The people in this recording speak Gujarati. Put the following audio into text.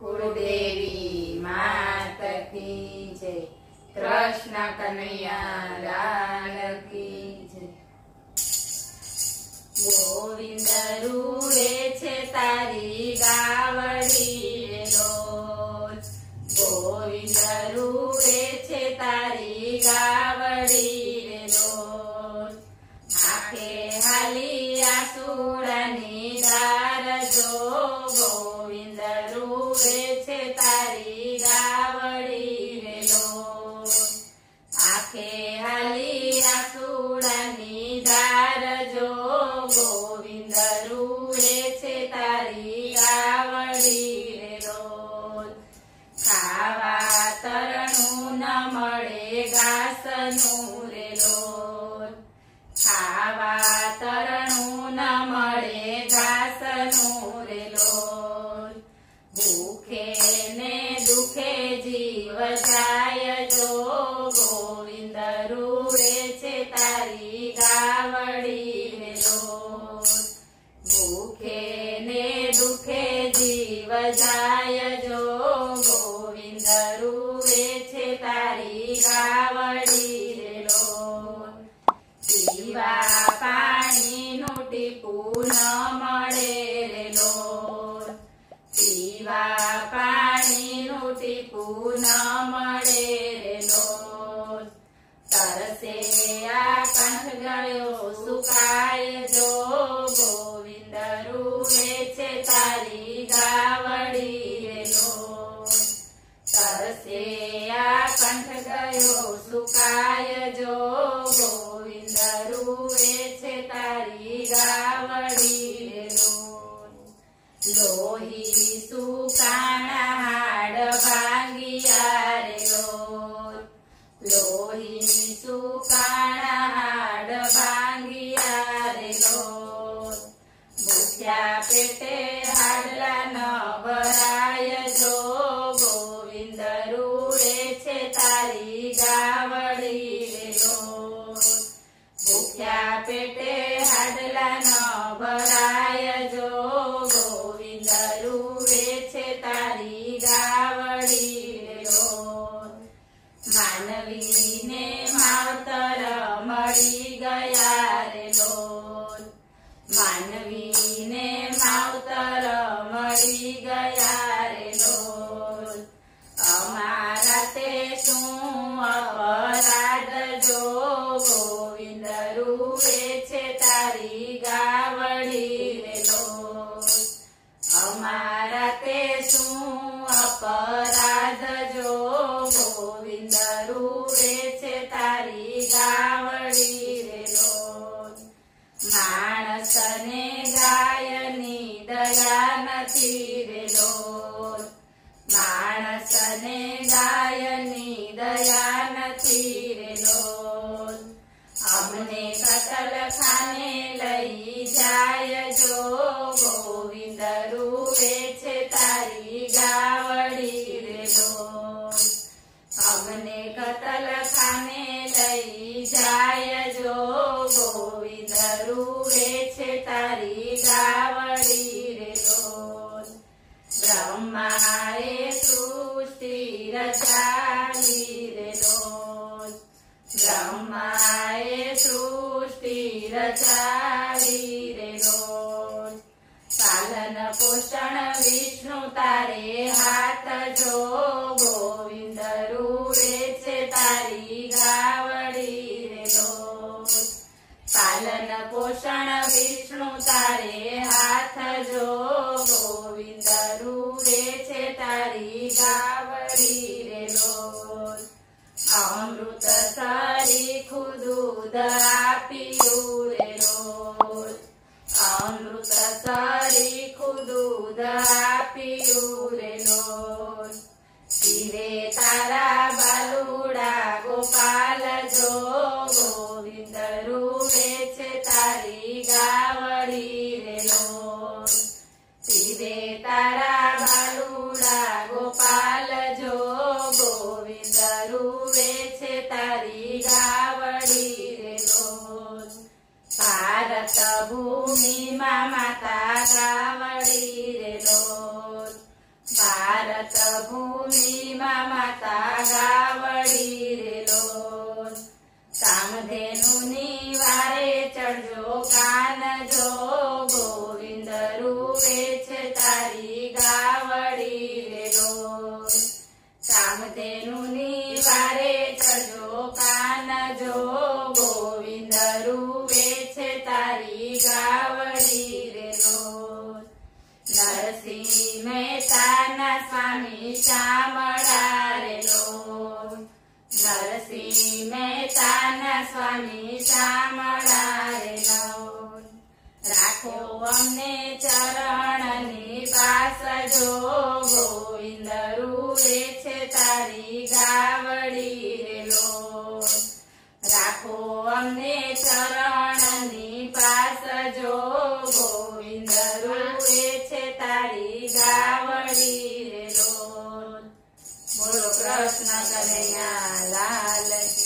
कुलदेवी मात की जय। कृष्ण कन्हैया लाल की जय। गोविंद रूए छे तारी गावड़ी रे लोल। गोविंद रूए छे तारी गावड़ी रे लोल। आखे हाली आसुरानी दार जो। गोविंद रूए छे तारी गावड़ी रे लोल। आखे हाली आसुरानी दार जो। गोविंद रूए छे तारी गावड़ी रे लोल। खावा तरણું ન મળે ઘાસનું રે લોલ। ખાવા तरણું ન મળે ઘાસનું રે લોલ। ભૂખે ને દુખે જીવ જાય જો। ગોવિંદ રૂએ છે તારી ગાવડી રે લોલ। ભૂખે ને દુખે જીવ જાય જો। ગોવિંદ રૂએ છે તારી ગાવડી રે લોલ। પીવા પાણીનું ટીપું ન મળે રે લોલ। પીવા પાણીનું ટીપું ન મળે રે લોલ। તરસે આ કંઠ ગળ્યો સુકાય જો। ગોવિંદ રૂએ છે તારી ગાવડી રે લોલ। તરસે આ કંઠ ગયો સુકાય જો। ગોવિંદ રૂએ છે તારી ગાવડી રે લોલ। લોહી સુકાણા હાડ ભાંગિયા રે લોલ। લોહી સુકાણા હાડ ભાંગિયા રે લોલ। ભૂખ્યા પેટે હાડલા ન ભરાય જો। ગોવિંદ રૂએ છે તારી ગાવડી રે લોલ। ભૂખ્યા પેટે હાડલા ન ભરાય જો। ગોવિંદ રૂએ છે તારી ગાવડી રે લોલ। માનવીને માવતર મળી ગયા રે લોલ। માનવીને માવતર મળી ગયા રે લોલ। અમારા તે શું અપરાધ જો। ગોવિંદ રૂએ છે તારી ગાવડી રે લોલ। અમારા તે શું અપરાધ જો। ગોવિંદ રૂએ છે તારી ગાવડી રે લોલ। માણસને ગાયની દયા નથી રે લોલ। માણસને ગાયની દયા નથી રે લોલ। અમને કતલખાને લઈ જાય જો। ગોવિંદ રૂએ છે તારી ગાવડી રે લોલ। અમને કતલખાને લઈ જાય જો। ગોવિંદ રૂએ છે તારી ગાવડી રે લોલ। બ્રહ્માએ સૃષ્ટિ રચાવી રે લોલ। બ્રહ્માએ સૃષ્ટિ રચાવી રે લોલ। પાલન પોષણ વિષ્ણુ તારે હાથ જો। ગોવિંદ રૂએ છે તારી ગાવડી રે લોલ। પાલન પોષણ વિષ્ણુ તારે હાથ જો। ગોવિંદ રૂએ છે તારી ગાવડી રે લોલ। અમૃત સરીખું દૂધ આપ્યું રે લોલ। અમૃત સરીખું દૂધ આપ્યું રે લોલ। પીવે તારા બાલુડા ગોપાલ જો। ગોવિંદ રૂએ છે તારી ગાવડી રે લોલ। પીવે તારા બાલુડા ગોપાલ જો। ગોવિંદ રૂએ છે તારી ગાવડી રે લોલ। ભારત ભૂમિમાં માતા ગાવડી રે લોલ। ભારત ભૂમિમાં માતા ગાવડી રે લોલ કામધેનુની વારે ચડજો કાન જો ગોવિંદ રૂવે છે તારી ગાવડી રે લોલ કામધેનુની વારે ચડજો કાન જો ગોવિંદ રૂવે છે તારી ગાવડી રે લોલ નરસિંહ મહેતાના સ્વામી શામળા રે લોલ નરસિંહ મહેતાના સ્વામી શામળા રે લોલ રાખો અમને ચરણની પાસ જો ગોવિંદ રૂવે છે તારી ગાવડી રે લોલ રાખો અમને ચરણની પાસ જો ગોવિંદ રૂવે છે તારી ગાવડી રે લોલ બોલો કૃષ્ણ કનૈયા લાલ કી